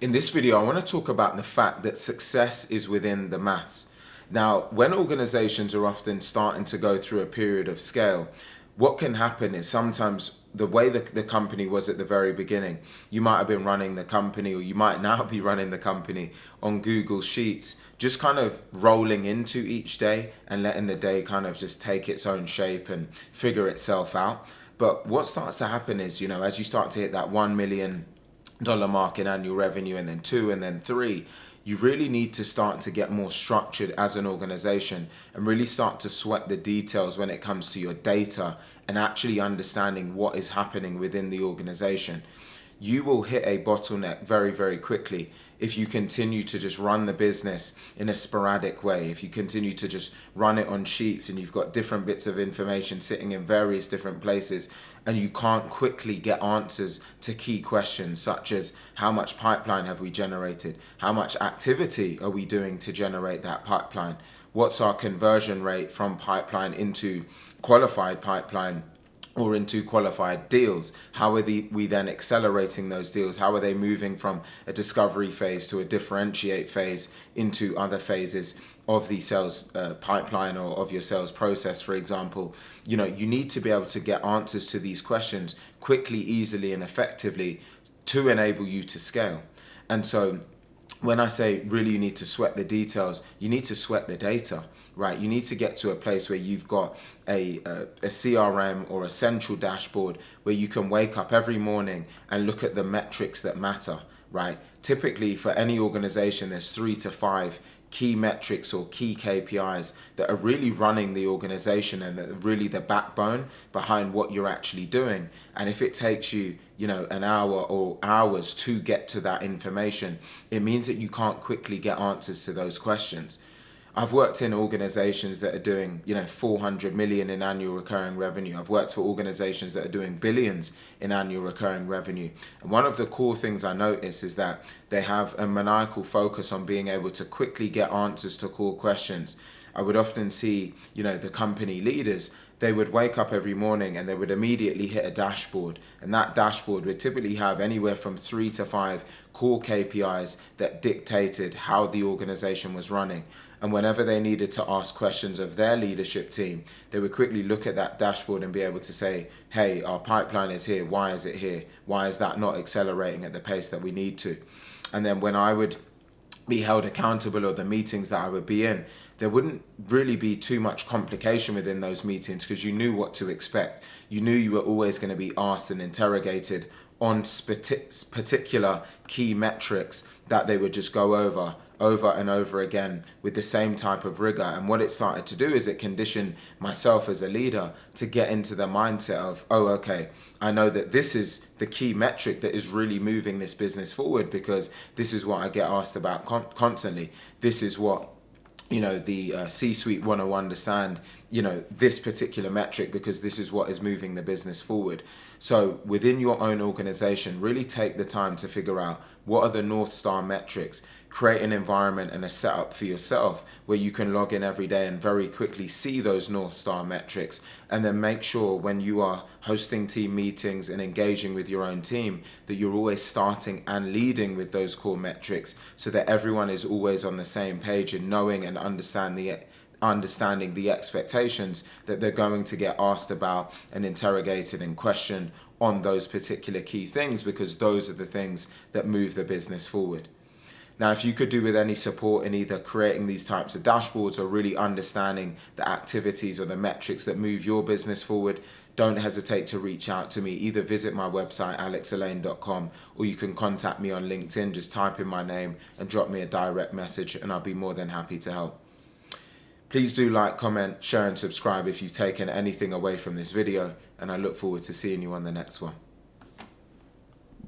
In this video, I want to talk about the fact that success is within the maths. Now, when organizations are often starting to go through a period of scale, what can happen is sometimes the way the company was at the very beginning, you might have been running the company, or you might now be running the company on Google Sheets, just kind of rolling into each day and letting the day kind of just take its own shape and figure itself out. But what starts to happen is, as you start to hit that $1 million mark in annual revenue, and then 2, and then 3, you really need to start to get more structured as an organization and really start to sweat the details when it comes to your data and actually understanding what is happening within the organization. You will hit a bottleneck very, very quickly if you continue to just run the business in a sporadic way. If you continue to just run it on sheets and you've got different bits of information sitting in various different places, and you can't quickly get answers to key questions such as how much pipeline have we generated? How much activity are we doing to generate that pipeline? What's our conversion rate from pipeline into qualified pipeline or into qualified deals? How are we then accelerating those deals? How are they moving from a discovery phase to a differentiate phase into other phases of the sales pipeline or of your sales process, for example? You need to be able to get answers to these questions quickly, easily, and effectively to enable you to scale. And so when I say really you need to sweat the details, you need to sweat the data, right? You need to get to a place where you've got a CRM or a central dashboard where you can wake up every morning and look at the metrics that matter, right? Typically for any organization, there's 3 to 5 key metrics or key KPIs that are really running the organization and that are really the backbone behind what you're actually doing. And if it takes you, an hour or hours to get to that information, it means that you can't quickly get answers to those questions. I've worked in organizations that are doing, 400 million in annual recurring revenue. I've worked for organizations that are doing billions in annual recurring revenue. And one of the core things I notice is that they have a maniacal focus on being able to quickly get answers to core questions. I would often see, the company leaders, they would wake up every morning and they would immediately hit a dashboard. And that dashboard would typically have anywhere from 3 to 5 core KPIs that dictated how the organization was running. And whenever they needed to ask questions of their leadership team, they would quickly look at that dashboard and be able to say, hey, our pipeline is here. Why is it here? Why is that not accelerating at the pace that we need to? And then when I would be held accountable, or the meetings that I would be in, there wouldn't really be too much complication within those meetings because you knew what to expect. You knew you were always going to be asked and interrogated on particular key metrics that they would just go over and over again with the same type of rigor. And what it started to do is it conditioned myself as a leader to get into the mindset of, oh, okay, I know that this is the key metric that is really moving this business forward because this is what I get asked about constantly. This is what the C-suite want to understand, this particular metric because this is what is moving the business forward. So within your own organization, really take the time to figure out what are the North Star metrics. Create an environment and a setup for yourself where you can log in every day and very quickly see those North Star metrics, and then make sure when you are hosting team meetings and engaging with your own team that you're always starting and leading with those core metrics so that everyone is always on the same page and knowing and understanding the expectations that they're going to get asked about and interrogated and questioned on those particular key things, because those are the things that move the business forward. Now, if you could do with any support in either creating these types of dashboards or really understanding the activities or the metrics that move your business forward, don't hesitate to reach out to me. Either visit my website, alexalleyne.com, or you can contact me on LinkedIn. Just type in my name and drop me a direct message and I'll be more than happy to help. Please do like, comment, share and subscribe if you've taken anything away from this video, and I look forward to seeing you on the next one.